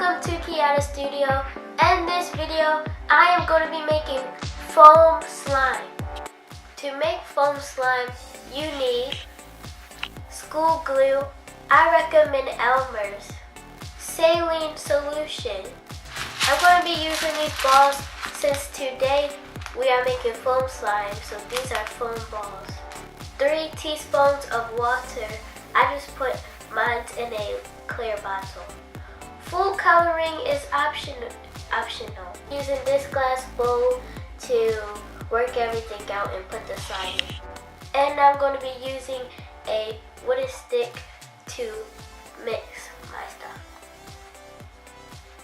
welcome to Kiara Studio. In this video, I am going to be making foam slime. To make foam slime, you need school glue. I recommend Elmer's. Saline solution. I'm going to be using these balls since today we are making foam slime, so these are foam balls. 3 teaspoons of water. I just put mine in a clear bottle. Food coloring is optional. Using this glass bowl to work everything out and put the slime in. And I'm going to be using a wooden stick to mix my stuff.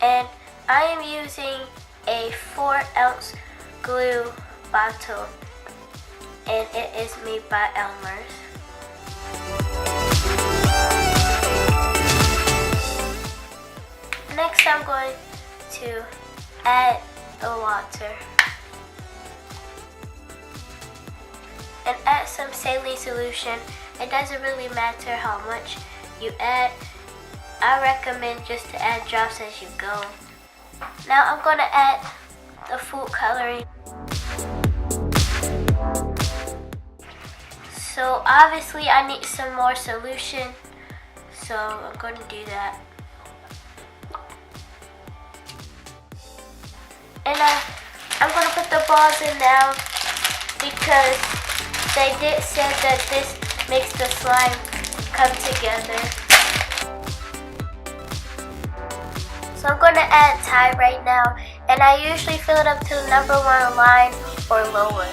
And I am using a 4-ounce glue bottle, and it is made by Elmer's. Next, I'm going to add the water and add some saline solution. It doesn't really matter how much you add. I recommend just to add drops as you go. Now I'm going to add the food coloring. So obviously I need some more solution, so I'm going to do that. And I'm going to put the balls in now because they did say that this makes the slime come together. So I'm going to add Tide right now, and I usually fill it up to the number 1 line or lower.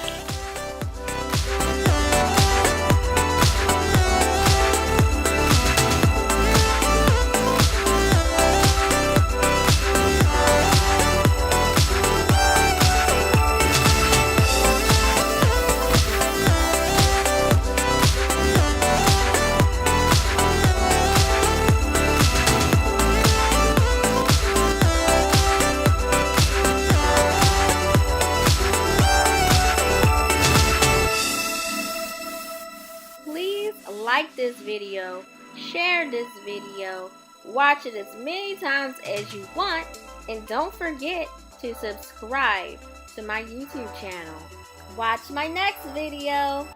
Please like this video, share this video, watch it as many times as you want, and don't forget to subscribe to my YouTube channel. Watch my next video.